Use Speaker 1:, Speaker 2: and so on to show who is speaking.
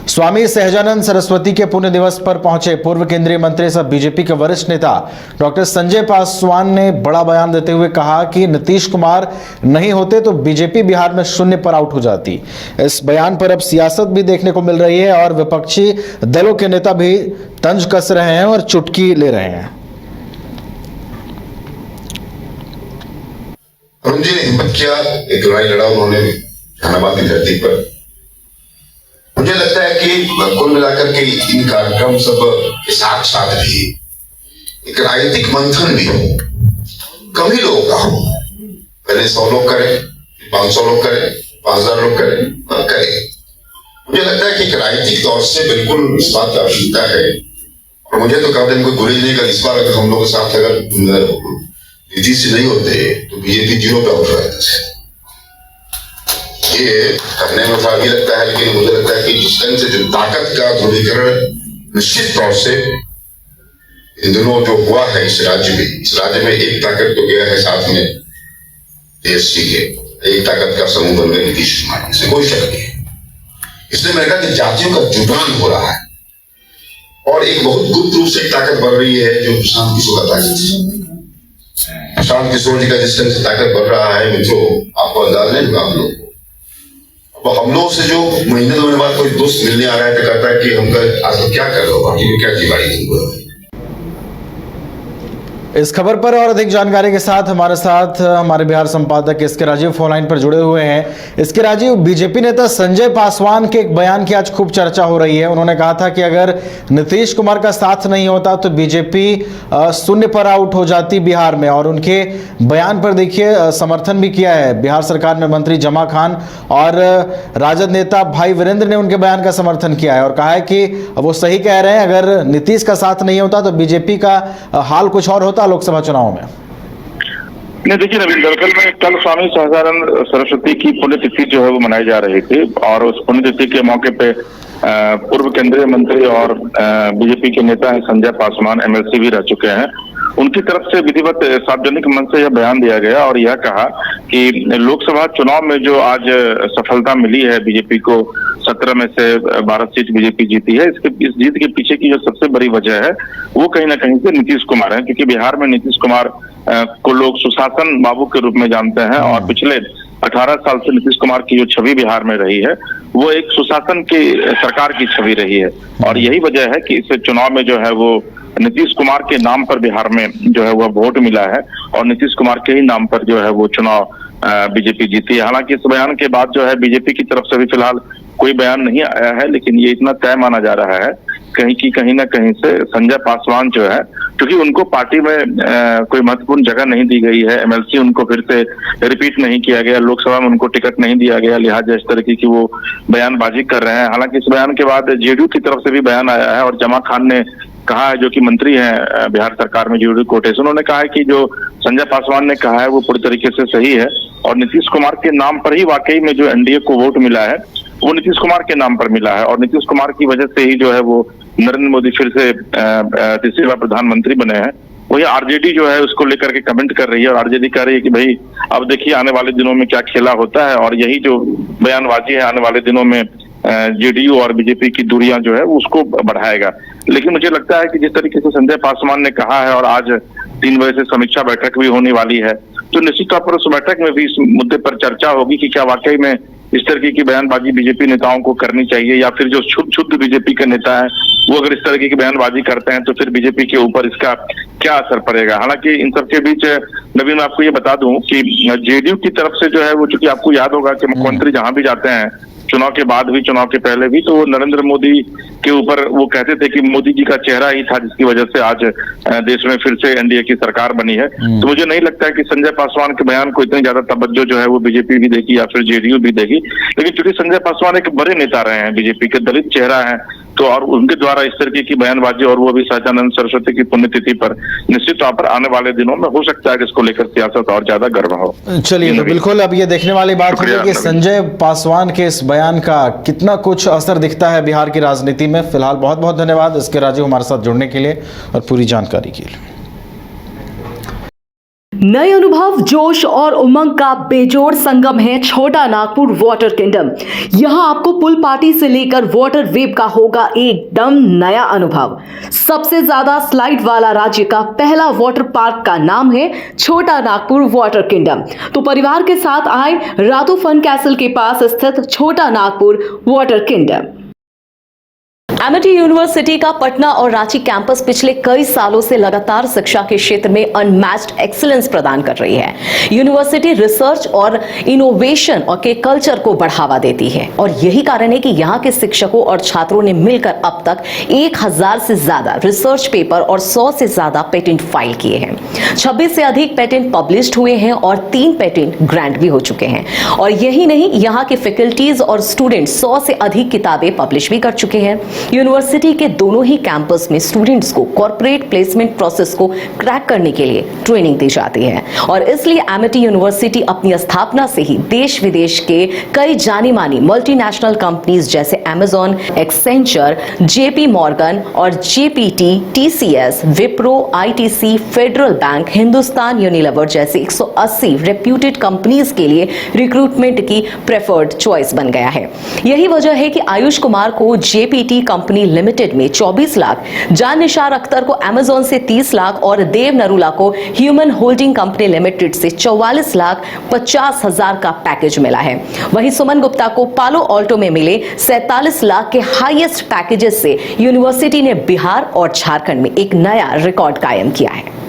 Speaker 1: स्वामी सहजानंद सरस्वती के पुण्य दिवस पर पहुंचे पूर्व केंद्रीय मंत्री सह बीजेपी के वरिष्ठ नेता डॉक्टर संजय पासवान ने बड़ा बयान देते हुए कहा कि नीतीश कुमार नहीं होते तो बीजेपी बिहार में शून्य पर आउट हो जाती। इस बयान पर अब सियासत भी देखने को मिल रही है और विपक्षी दलों के नेता भी तंज कस रहे हैं और चुटकी ले रहे हैं।
Speaker 2: अरुण जी ने हिम्मत किया, एक लड़ाई लड़ा उन्होंने जहानाबाद की धरती पर। मुझे लगता है कि कुल मिलाकर के इन कार्यक्रम सब के साथ साथ भी एक राजनीतिक मंथन भी कम ही लोगों का हो। पहले 100 लोग करें, 500 लोग करें, 5000 लोग करें। मुझे लगता है कि एक राजनीतिक तौर से बिल्कुल इस बात की आवश्यकता है। और मुझे तो कहा दिन कोई गुरेज नहीं कर, इस बार अगर हम लोग के साथ अगर नीतीश नहीं होते तो बीजेपी 0 पे आउट हो जाता है। ये करने में भी लगता है, लेकिन मुझे लगता है कि जिस तरह से जो ताकत का ध्रुवीकरण निश्चित तौर से इन दिनों जो हुआ है इस राज्य में एक ताकत तो गया है साथ में देश के, एक ताकत का समूह बन गया नीतीश कुमार, इसमें कोई शक नहीं है। इसलिए मैंने कहा कि जातियों का जुटान हो रहा है और एक बहुत गुप्त रूप से ताकत बढ़ रही है जो प्रशांत किशोर का ताकत है। प्रशांत किशोर जी का जिस तरह से ताकत बढ़ रहा है मित्रों, आपको अंदाजा नहीं होगा। हम लोग से जो महीने 2 महीने बाद कोई दोस्त मिलने आ रहा है तो कहता है कि हम आज क्या कर रहे हो, बाकी में क्या जिम्मेदारी तुमको।
Speaker 1: इस खबर पर और अधिक जानकारी के साथ हमारे बिहार संपादक एसके राजीव फोन लाइन पर जुड़े हुए हैं। एसके राजीव, बीजेपी नेता संजय पासवान के एक बयान की आज खूब चर्चा हो रही है। उन्होंने कहा था कि अगर नीतीश कुमार का साथ नहीं होता तो बीजेपी शून्य पर आउट हो जाती बिहार में, और उनके बयान पर देखिए समर्थन भी किया है बिहार सरकार में मंत्री जमा खान और राजद नेता भाई वीरेंद्र ने उनके बयान का समर्थन किया है और कहा है कि वो सही कह रहे हैं, अगर नीतीश का साथ नहीं होता तो बीजेपी का हाल कुछ और होता लोकसभा चुनाव में।
Speaker 3: नहीं, देखिए नवीन, दरअसल में कल स्वामी सहजानंद सरस्वती की पुण्यतिथि जो है वो मनाई जा रही थी और उस पुण्यतिथि के मौके पे पूर्व केंद्रीय मंत्री और बीजेपी के नेता हैं संजय पासवान, एमएलसी भी रह चुके हैं, उनकी तरफ से विधिवत सार्वजनिक मंच से यह बयान दिया गया और यह कहा कि लोकसभा चुनाव में जो आज सफलता मिली है बीजेपी को, 17 में से 12 सीट बीजेपी जीती है, इस जीत के पीछे की जो सबसे बड़ी वजह है वो कहीं ना कहीं से नीतीश कुमार है। क्योंकि बिहार में नीतीश कुमार को लोग सुशासन बाबू के रूप में जानते हैं और पिछले 18 साल से नीतीश कुमार की जो छवि बिहार में रही है वो एक सुशासन की सरकार की छवि रही है और यही वजह है कि इस चुनाव में जो है वो नीतीश कुमार के नाम पर बिहार में जो है वह वोट मिला है और नीतीश कुमार के ही नाम पर जो है वो चुनाव बीजेपी जीती है। हालांकि इस बयान के बाद जो है बीजेपी की तरफ से भी फिलहाल कोई बयान नहीं आया है, लेकिन ये इतना तय माना जा रहा है कहीं ना कहीं से संजय पासवान जो है, क्योंकि उनको पार्टी में कोई महत्वपूर्ण जगह नहीं दी गई है, एमएलसी उनको फिर से रिपीट नहीं किया गया, लोकसभा में उनको टिकट नहीं दिया गया, लिहाजा इस तरह की वो बयानबाजी कर रहे हैं। हालांकि इस बयान के बाद जेडीयू की तरफ से भी बयान आया है और जमा खान ने कहा है, जो कि मंत्री हैं बिहार सरकार में जेडीयू कोटे से, उन्होंने कहा है कि जो संजय पासवान ने कहा है वो पूरी तरीके से सही है और नीतीश कुमार के नाम पर ही वाकई में जो एनडीए को वोट मिला है वो नीतीश कुमार के नाम पर मिला है और नीतीश कुमार की वजह से ही जो है वो नरेंद्र मोदी फिर से तीसरी बार प्रधानमंत्री बने हैं। वही आरजेडी जो है उसको लेकर के कमेंट कर रही है और आरजेडी कह रही है कि भाई अब देखिए आने वाले दिनों में क्या खेला होता है और यही जो बयानबाजी है आने वाले दिनों में जेडीयू और बीजेपी की दूरियां जो है उसको बढ़ाएगा। लेकिन मुझे लगता है कि जिस तरीके से संजय पासवान ने कहा है और आज 3 बजे से समीक्षा बैठक भी होने वाली है, तो निश्चित तौर पर उस बैठक में भी इस मुद्दे पर चर्चा होगी कि क्या वाकई में इस तरह की बयानबाजी बीजेपी नेताओं को करनी चाहिए या फिर जो शुद्ध बीजेपी के नेता है वो अगर इस तरह की बयानबाजी करते हैं तो फिर बीजेपी के ऊपर इसका क्या असर पड़ेगा। हालांकि इन सबके बीच नवीन मैं आपको ये बता दूं कि जेडीयू की तरफ से जो है वो, चूंकि आपको याद होगा कि मुख्यमंत्री जहां भी जाते हैं चुनाव के बाद भी चुनाव के पहले भी, तो नरेंद्र मोदी के ऊपर वो कहते थे कि मोदी जी का चेहरा ही था जिसकी वजह से आज देश में फिर से एनडीए की सरकार बनी है। तो मुझे नहीं लगता है कि संजय पासवान के बयान को इतनी ज्यादा तवज्जो जो है वो बीजेपी भी देगी या फिर जेडीयू भी देगी। लेकिन चूंकि संजय पासवान एक बड़े नेता रहे हैं, बीजेपी के दलित चेहरा है, तो और उनके द्वारा इस तरीके की बयानबाजी और वो भी सहजानंद सरस्वती की पुण्यतिथि पर निश्चित तौर पर आने वाले दिनों में हो सकता है कि इसको लेकर सियासत और ज्यादा गर्म हो।
Speaker 1: चलिए, तो बिल्कुल अब ये देखने वाली बात होगी कि संजय पासवान के इस बयान का कितना कुछ असर दिखता है बिहार की राजनीति में। फिलहाल बहुत बहुत धन्यवाद इसके राजीव हमारे साथ जुड़ने के लिए और पूरी जानकारी के लिए।
Speaker 4: नए अनुभव, जोश और उमंग का बेजोड़ संगम है छोटा नागपुर वाटर किंगडम। यहां आपको पुल पार्टी से लेकर वाटर वेव का होगा एकदम नया अनुभव। सबसे ज्यादा स्लाइड वाला राज्य का पहला वाटर पार्क का नाम है छोटा नागपुर वाटर किंगडम। तो परिवार के साथ आए रातू फन कैसल के पास स्थित छोटा Nagpur water kingdom. Amity university का पटना और रांची कैंपस पिछले कई सालों से लगातार शिक्षा के क्षेत्र में अनमैच्ड एक्सीलेंस प्रदान कर रही है। यूनिवर्सिटी रिसर्च और इनोवेशन और के कल्चर को बढ़ावा देती है और यही कारण है कि यहाँ के शिक्षकों और छात्रों ने मिलकर अब तक 1000 से ज्यादा रिसर्च पेपर और 100 से ज्यादा पेटेंट फाइल किए हैं। 26 से अधिक पेटेंट पब्लिश्ड हुए हैं और 3 पेटेंट ग्रांट भी हो चुके हैं। और यही नहीं, यहाँ के फैकल्टीज और स्टूडेंट 100 से अधिक किताबें पब्लिश भी कर चुके हैं। यूनिवर्सिटी के दोनों ही कैंपस में स्टूडेंट्स को कॉर्पोरेट प्लेसमेंट प्रोसेस को क्रैक करने के लिए ट्रेनिंग दी जाती है और इसलिए एमिटी यूनिवर्सिटी अपनी स्थापना से ही देश विदेश के कई जानी मानी मल्टीनेशनल कंपनीज जैसे अमेजॉन, एक्सेंचर, जेपी मॉर्गन और GPT, TCS, Wipro, ITC, federal bank, Hindustan Unilever जैसे 180 रेप्यूटेड कंपनीज के लिए रिक्रूटमेंट की प्रेफर्ड चॉइस बन गया है। यही वजह है कि आयुष कुमार को जेपीटी कंपनी लिमिटेड में 24 लाख, जान निशार अख्तर को अमेजॉन से 30 लाख और देव नरूला को ह्यूमन होल्डिंग कंपनी लिमिटेड से 44,50,000 का पैकेज मिला है। वहीं सुमन गुप्ता को पालो ऑल्टो में मिले 47 लाख के हाईएस्ट पैकेजेस से यूनिवर्सिटी ने बिहार और झारखंड में एक नया रिकॉर्ड कायम किया है।